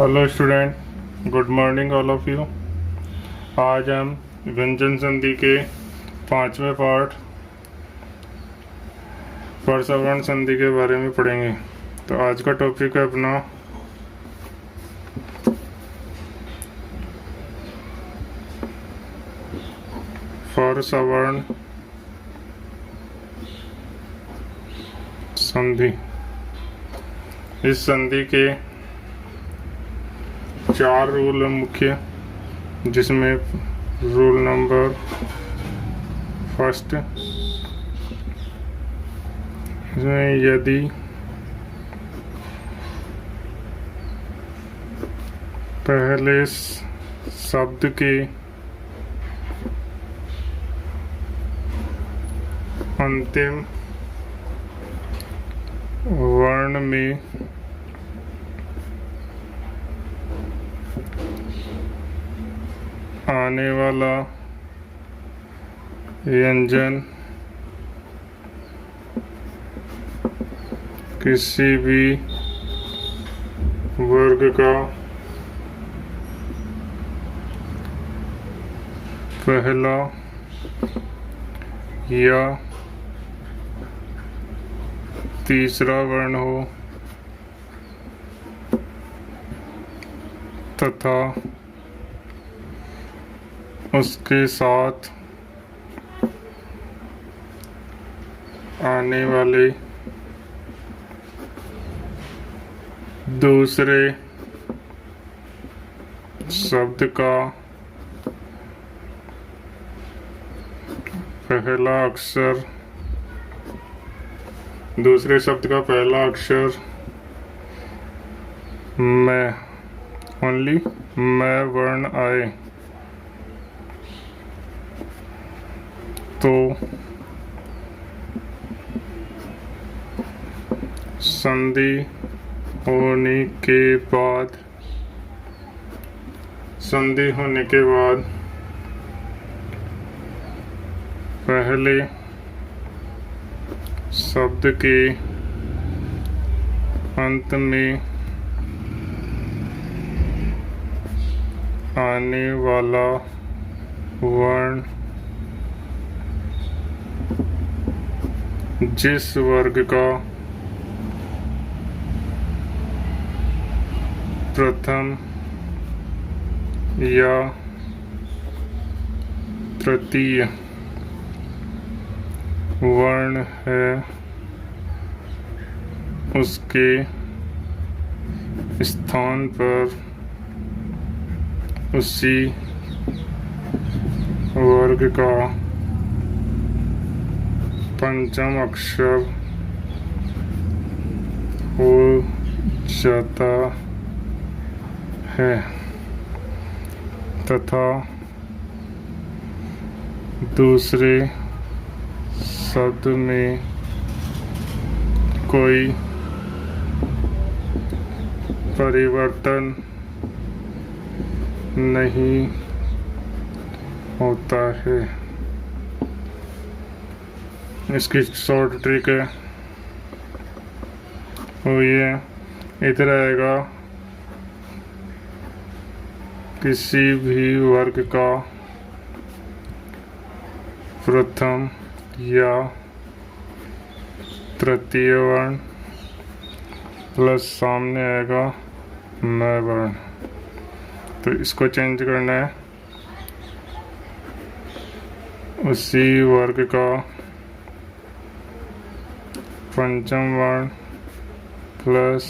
Hello student, good morning all of you. आज हम व्यंजन संधि के 5वें पार्ट परसवर संधि के बारे में पढ़ेंगे। तो आज का टॉपिक है अपना परसवर संधि। इस संधि के 4 रूल है मुख्य, जिसमें रूल नंबर फर्स्ट, इसमें यदि पहले शब्द के अंतिम वर्ण में आने वाला व्यंजन किसी भी वर्ग का पहला या तीसरा वर्ण हो तथा उसके साथ आने वाले दूसरे शब्द का पहला अक्षर मैं ओनली मैं वर्ण आए तो संधि होने के बाद पहले शब्द के अंत में आने वाला वर्ण जिस वर्ग का प्रथम या तृतीय वर्ण है, उसके स्थान पर उसी वर्ग का पंचम अक्षर हो जाता है तथा दूसरे शब्द में कोई परिवर्तन नहीं होता है। इसकी शॉर्ट ट्रिक है वो ये इधर आएगा, किसी भी वर्ग का प्रथम या तृतीय वर्ण प्लस सामने आएगा मैं वर्ण। तो इसको चेंज करना है, उसी वर्ग का पंचम वर्ण प्लस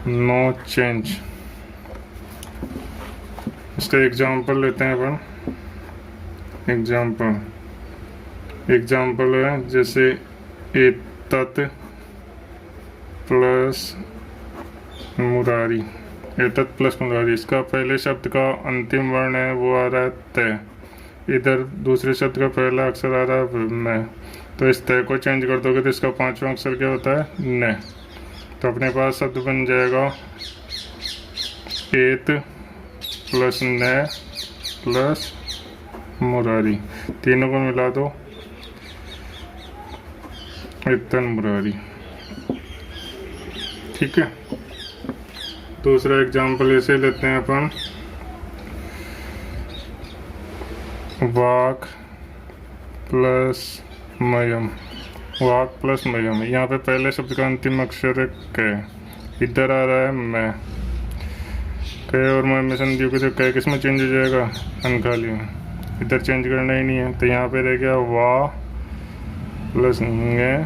नो चेंज। इसका एग्जाम्पल लेते हैं अपन। एग्जाम्पल है जैसे एतत् प्लस मुरारी। एतत् प्लस मुरारी, इसका पहले शब्द का अंतिम वर्ण है वो आ रहा है तय, इधर दूसरे शब्द का पहला अक्षर आ रहा है मैं। तो इस तय को चेंज कर दोगे तो इसका 5वां अक्षर क्या होता है न। तो अपने पास शब्द बन जाएगा एत प्लस न प्लस मुरारी, तीनों को मिला दो एतन मुरारी। ठीक है। दूसरा एग्जाम्पल ऐसे लेते हैं अपन, वाक प्लस मयम। वाक प्लस मयम, यहाँ पे पहले शब्द का अंतिम अक्षर है क, इधर आ रहा है मैं। क और मैं में संधियों को, जो क किस में चेंज हो जाएगा, अनखाली में। इधर चेंज करना ही नहीं है, तो यहाँ पे रह गया वा प्लस ङ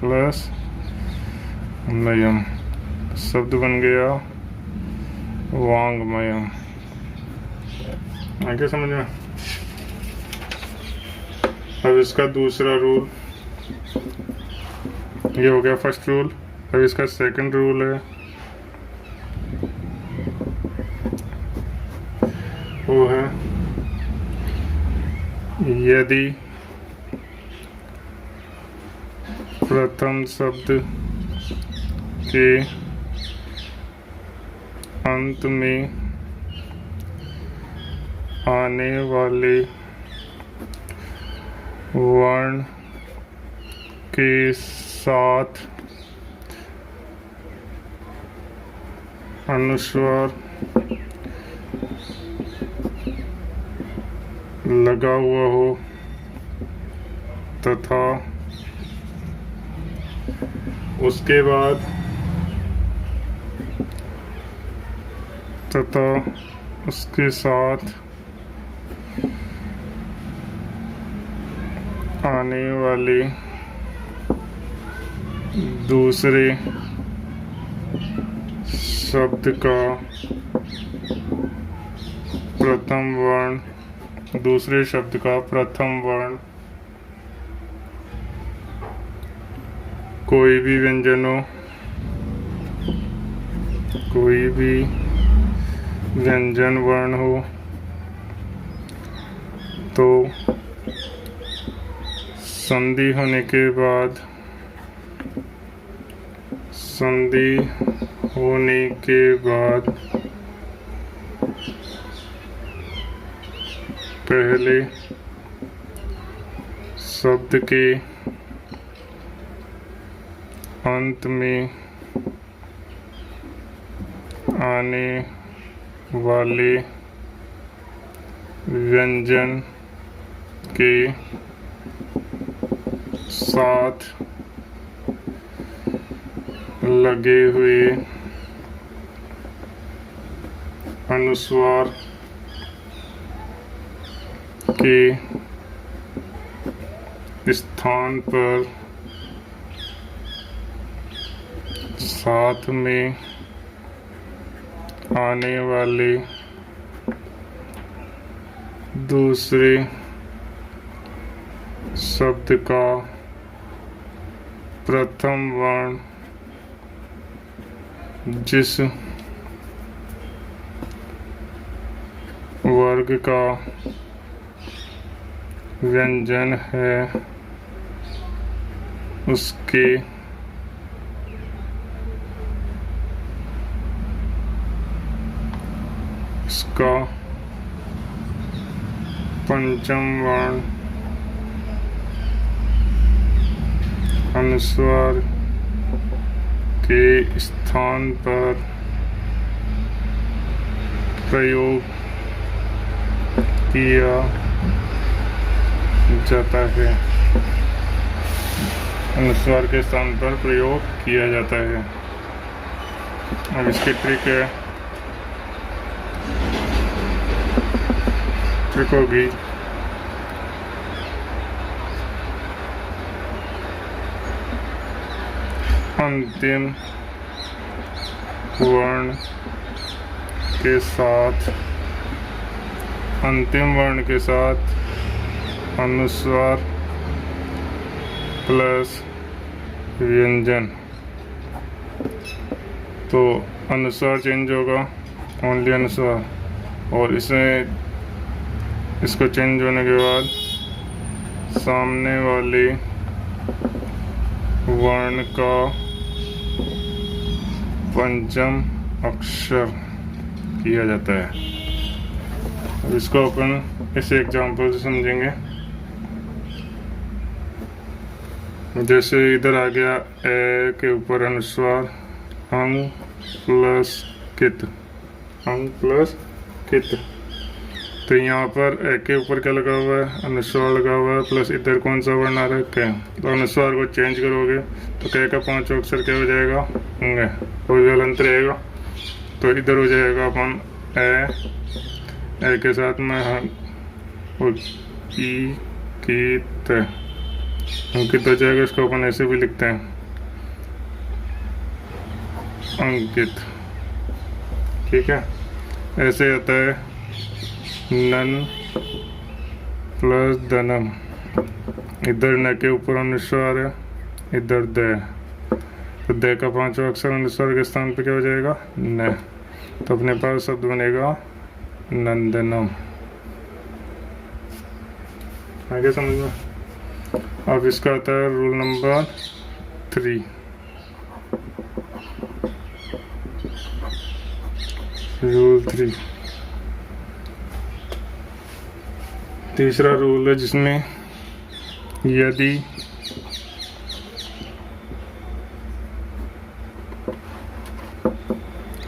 प्लस मयम, शब्द बन गया वांगमयम। आगे समझ में। अब इसका दूसरा रूल, ये हो गया फर्स्ट रूल। अब इसका सेकंड रूल है, वो है यदि प्रथम शब्द के अंत में आने वाले वर्ण के साथ अनुस्वार लगा हुआ हो तथा उसके बाद उसके साथ आने वाले दूसरे शब्द का प्रथम वर्ण, दूसरे शब्द का प्रथम वर्ण कोई भी व्यंजन हो, कोई भी व्यंजन वर्ण हो, तो संधि होने के बाद, संधि होने के बाद पहले शब्द के अंत में आने वाले व्यंजन के साथ लगे हुए अनुस्वार के स्थान पर साथ में आने वाले दूसरे शब्द का प्रथम वर्ण जिस वर्ग का व्यंजन है उसके इसका पंचम वर्ण अनुस्वार के स्थान पर प्रयोग किया जाता है, अनुस्वार के स्थान पर प्रयोग किया जाता है। अब इसकी ट्रिक होगी अंतिम वर्ण के साथ, अंतिम वर्ण के साथ अनुस्वार प्लस व्यंजन। तो अनुस्वार चेंज होगा, ओनली अनुस्वार, और इसमें इसको चेंज होने के बाद सामने वाले वर्ण का पंचम अक्षर किया जाता है। अब इसको अपन इस एग्जाम्पल से समझेंगे। जैसे इधर आ गया ए के ऊपर अनुस्वार अंग प्लस कित, अंग प्लस कित। तो यहाँ पर ए के ऊपर क्या लगा हुआ है, अनुस्वार लगा हुआ है, प्लस इधर कौन सा वर्ण आ रहा है, क। तो अनुस्वार को चेंज करोगे तो क का 5 अक्षर क्या हो जाएगा, अंग, कोई भी हलंत रहेगा। तो इधर हो जाएगा अपन ए के साथ में ई की त, अंकित हो जाएगा। इसको अपन ऐसे भी लिखते हैं, अंकित, ठीक है। ऐसे आता है नन प्लस धनम, इधर न के ऊपर अनुस्वार है, इधर द, तो द का 5वां अक्षर अनुस्वार के स्थान पे क्या हो जाएगा, न। तो अपने पास शब्द बनेगा नंदनम। आगे समझ में। अब इसका आता है रूल नंबर 3। रूल 3 तीसरा रूल है, जिसमें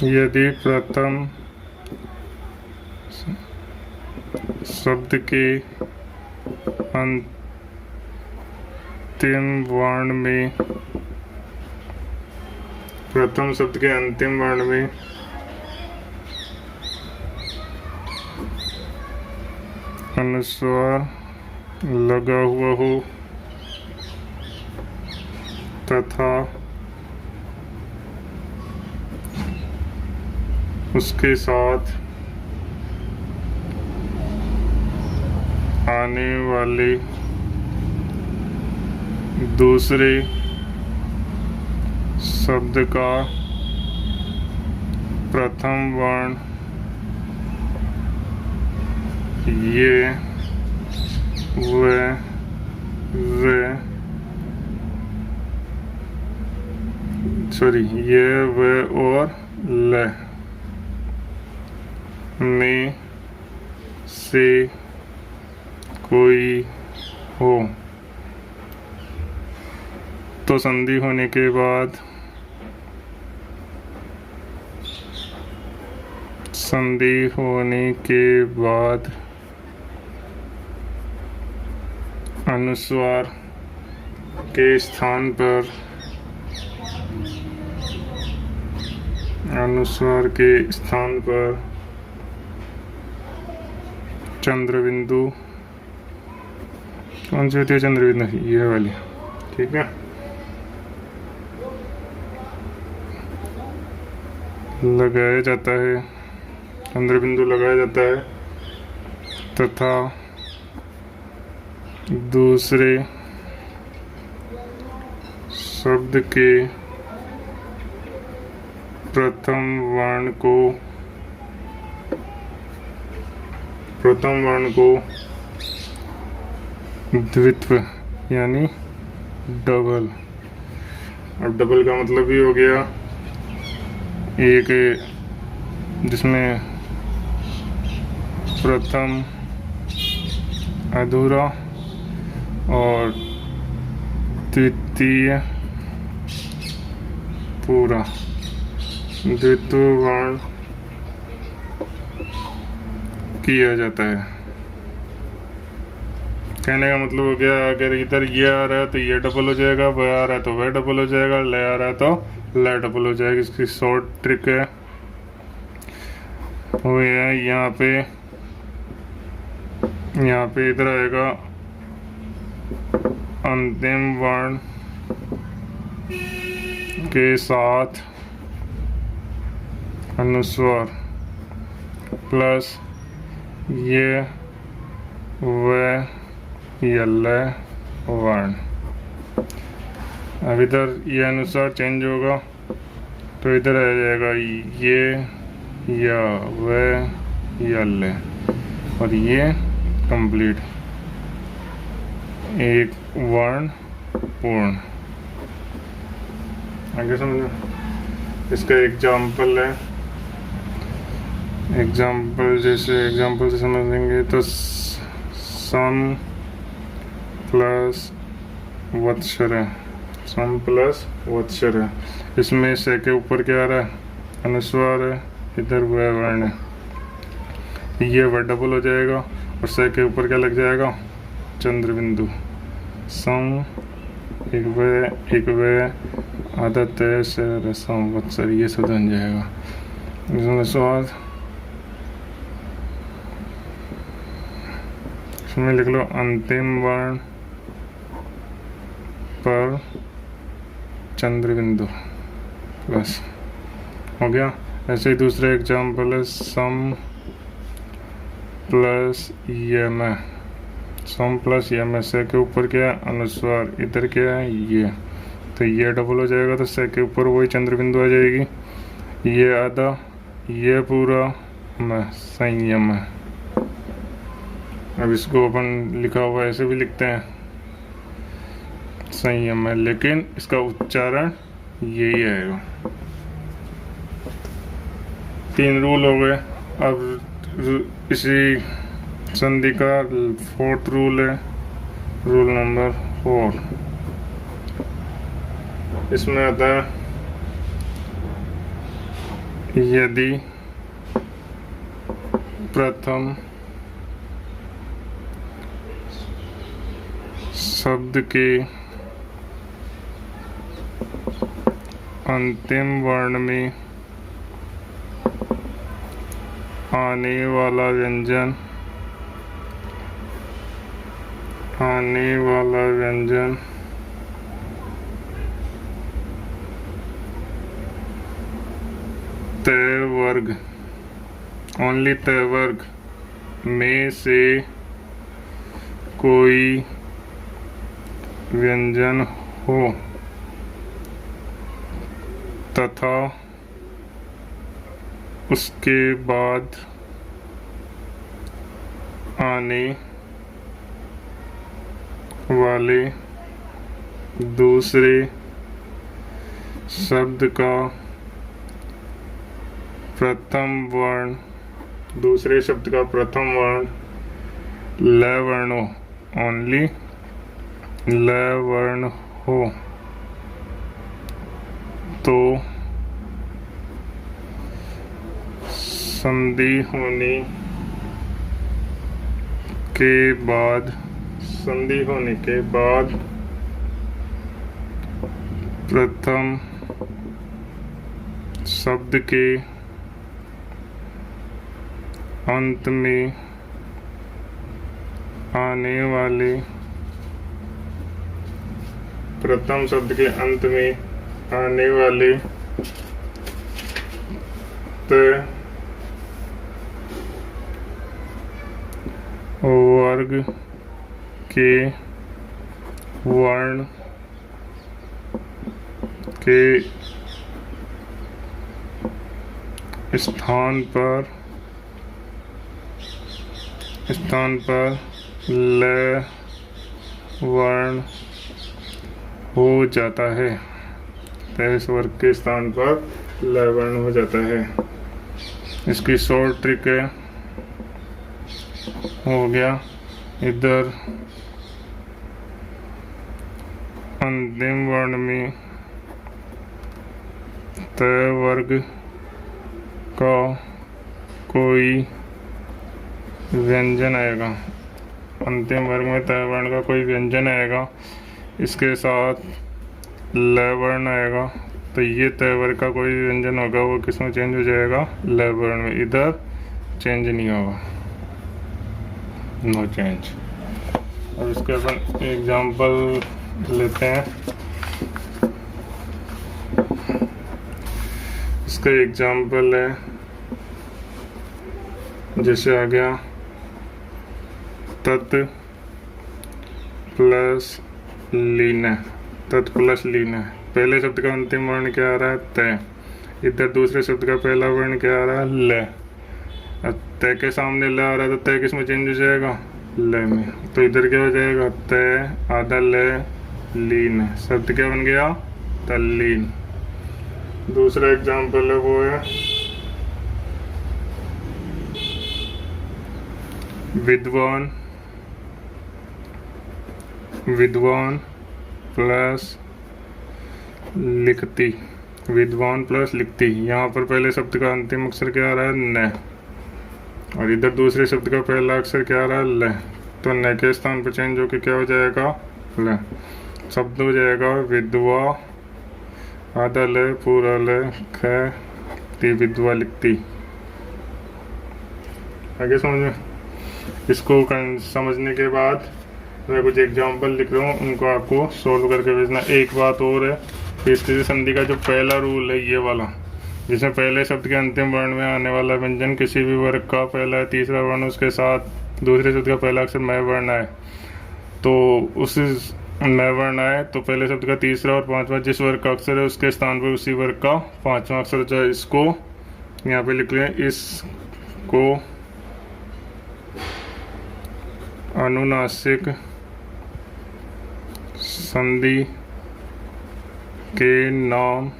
यदि प्रथम शब्द के अंतिम वर्ण में, प्रथम शब्द के अंतिम वर्ण में अनुस्वार लगा हुआ हो तथा उसके साथ आने वाले दूसरे शब्द का प्रथम वर्ण ये व और ल में से कोई हो तो संधि होने के बाद अनुस्वार के स्थान पर चंद्रबिंदु, कौन सी होती है चंद्रबिंदु, ये वाली, ठीक है, लगाया जाता है, चंद्रबिंदु लगाया जाता है तथा दूसरे शब्द के प्रथम वर्ण को द्वित्व यानी डबल। अब डबल का मतलब ये हो गया, एक जिसमें प्रथम अधूरा और द्वितीय पूरा, द्वित्व वर्ण किया जाता है। कहने का मतलब हो गया, अगर इधर ये आ रहा है तो ये डबल हो जाएगा, वह आ रहा है तो वह डबल हो जाएगा, ले आ रहा है तो ले डबल हो जाएगा। इसकी शॉर्ट ट्रिक है वो है, यहाँ पे इधर आएगा अंतिम वर्ण के साथ अनुस्वार प्लस ये व वर्ण। अब इधर ये अनुस्वार चेंज होगा तो इधर आ जाएगा ये या व यल, और ये कंप्लीट एक वर्ण पूर्ण। आगे समझो। इसका एग्जाम्पल है, एग्जाम्पल से समझेंगे तो सम प्लस वत्सर है, सम प्लस वत्सर है। इसमें से के ऊपर क्या आ रहा है, अनुस्वार है, इधर वह वर्ण है, ये वह डबल हो जाएगा और स के ऊपर क्या लग जाएगा, चंद्र बिंदु। सम एक व आधा तय से रसम वत्सर, ये शब्द बन जाएगा। अनुस्वार इसमें लिख लो अंतिम वर्ण पर चंद्र बिंदु, बस हो गया। ऐसे ही दूसरा एग्जाम्पल है सम प्लस यम, सम प्लस यम, से के ऊपर क्या है, अनुस्वार, इधर क्या है, ये, तो ये डबल हो जाएगा, तो से के ऊपर वही चंद्र बिंदु आ जाएगी, ये आधा, ये पूरा मैं संयम है। अब इसको अपन लिखा हुआ ऐसे भी लिखते हैं संयम है, लेकिन इसका उच्चारण यही आएगा। 3 रूल हो गए। अब इसी संधि का 4th रूल है, रूल नंबर 4। इसमें आता है यदि प्रथम शब्द के अंतिम वर्ण में आने वाला व्यंजन तय वर्ग, ओनली तय वर्ग में से कोई व्यंजन हो तथा उसके बाद आने वाले दूसरे शब्द का प्रथम वर्ण, दूसरे शब्द का प्रथम वर्ण ल वर्ण हो, ओनली ल वर्ण हो, तो संधि होने के बाद प्रथम शब्द के अंत में आने वाले, प्रथम शब्द के अंत में आने वाले वर्ग के वर्ण के स्थान पर ल वर्ण हो जाता है, इस वर्ग के स्थान पर ल वर्ण हो जाता है। इसकी शॉर्ट ट्रिक है, हो गया इधर अंतिम वर्ण में तय वर्ग का कोई व्यंजन आएगा, अंतिम वर्ग में तय वर्ण का कोई व्यंजन आएगा, इसके साथ ल वर्ण आएगा, तो ये तय वर्ग का कोई व्यंजन होगा वो किसमें चेंज हो जाएगा, ल वर्ण में, इधर चेंज नहीं होगा, नो चेंज। अब इसके अपन एग्जाम्पल लेते हैं। इसका एग्जाम्पल है, जैसे आ गया तत् प्लस लीन, तत् प्लस लीन। पहले शब्द का अंतिम वर्ण क्या आ रहा है, तय, इधर दूसरे शब्द का पहला वर्ण क्या आ रहा है, ल। अब तय के सामने ल आ रहा है तो तय किस में चेंज हो जाएगा, ल में, तो इधर क्या हो जाएगा, तय आधा ल लीन, शब्द क्या बन गया, तल्लीन। दूसरा एग्जाम्पल है वो है विद्वान प्लस लिखती, विद्वान प्लस लिखती। यहाँ पर पहले शब्द का अंतिम अक्षर क्या आ रहा है? न। और इधर दूसरे शब्द का पहला अक्षर क्या आ रहा है? ल। तो न के स्थान पर चेंज होकर क्या हो जाएगा? ल। शब्द हो जाएगा विधवा, आधा ल पूरा ल ख विधवा लिखती। आगे समझ में? इसको समझने के बाद मैं कुछ एग्जाम्पल लिख रहा हूँ, उनको आपको सोल्व करके भेजना। एक बात और है, स्थिति संधि का जो पहला रूल है ये वाला, जिसमें पहले शब्द के अंतिम वर्ण में आने वाला व्यंजन किसी भी वर्ग का पहला या तीसरा वर्ण उसके साथ दूसरे शब्द का पहला अक्षर मय वर्ण आए, तो उस मय वर्ण आए तो पहले शब्द का तीसरा और पांचवा जिस वर्ग का अक्षर है उसके स्थान पर उसी वर्ग का पांचवा अक्षर जो है। इसको यहाँ पे लिख लें, इसको अनुनासिक संधि के नाम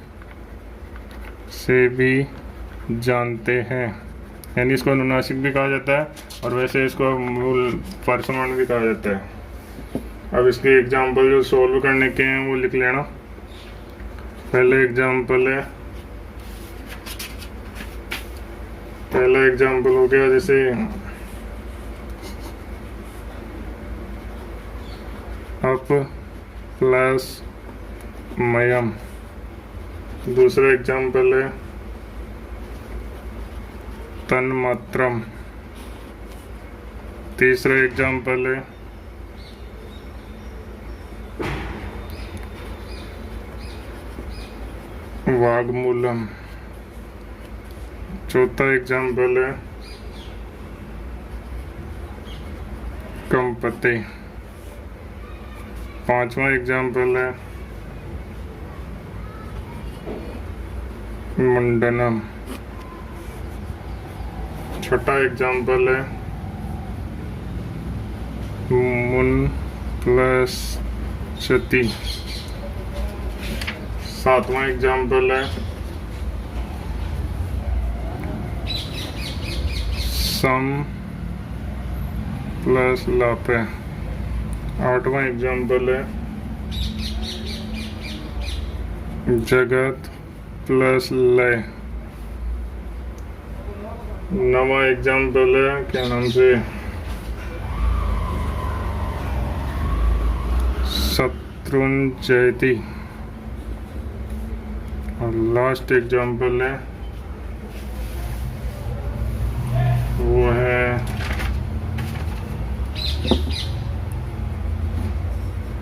से भी जानते हैं। यानी इसको अनुनासिक भी कहा जाता है और वैसे इसको मूल परसवर भी कहा जाता है। अब इसके एग्जाम्पल जो सोल्व करने के हैं वो लिख लेना। पहला एग्जाम्पल हो गया जैसे अप प्लस मयम। दूसरा एग्जाम्पल है तन्मात्रम। तीसरा एग्जाम्पल है वाग्मूलम। चौथा एग्जाम्पल है कंपते। पांचवा एग्जाम्पल है मुंडनम। छठा एग्जाम्पल है मुन प्लस क्षति। सातवां एग्जाम्पल है सम प्लस लापे। आठवां एग्जाम्पल है जगत प्लस लय। नवा एग्जाम्पल है क्या नाम से शत्रुंजयति। और लास्ट एग्जाम्पल है वो है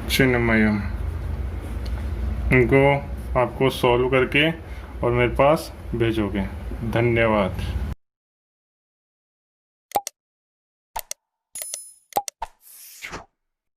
चिन्मयम। इनको आपको सॉल्व करके और मेरे पास भेजोगे। धन्यवाद।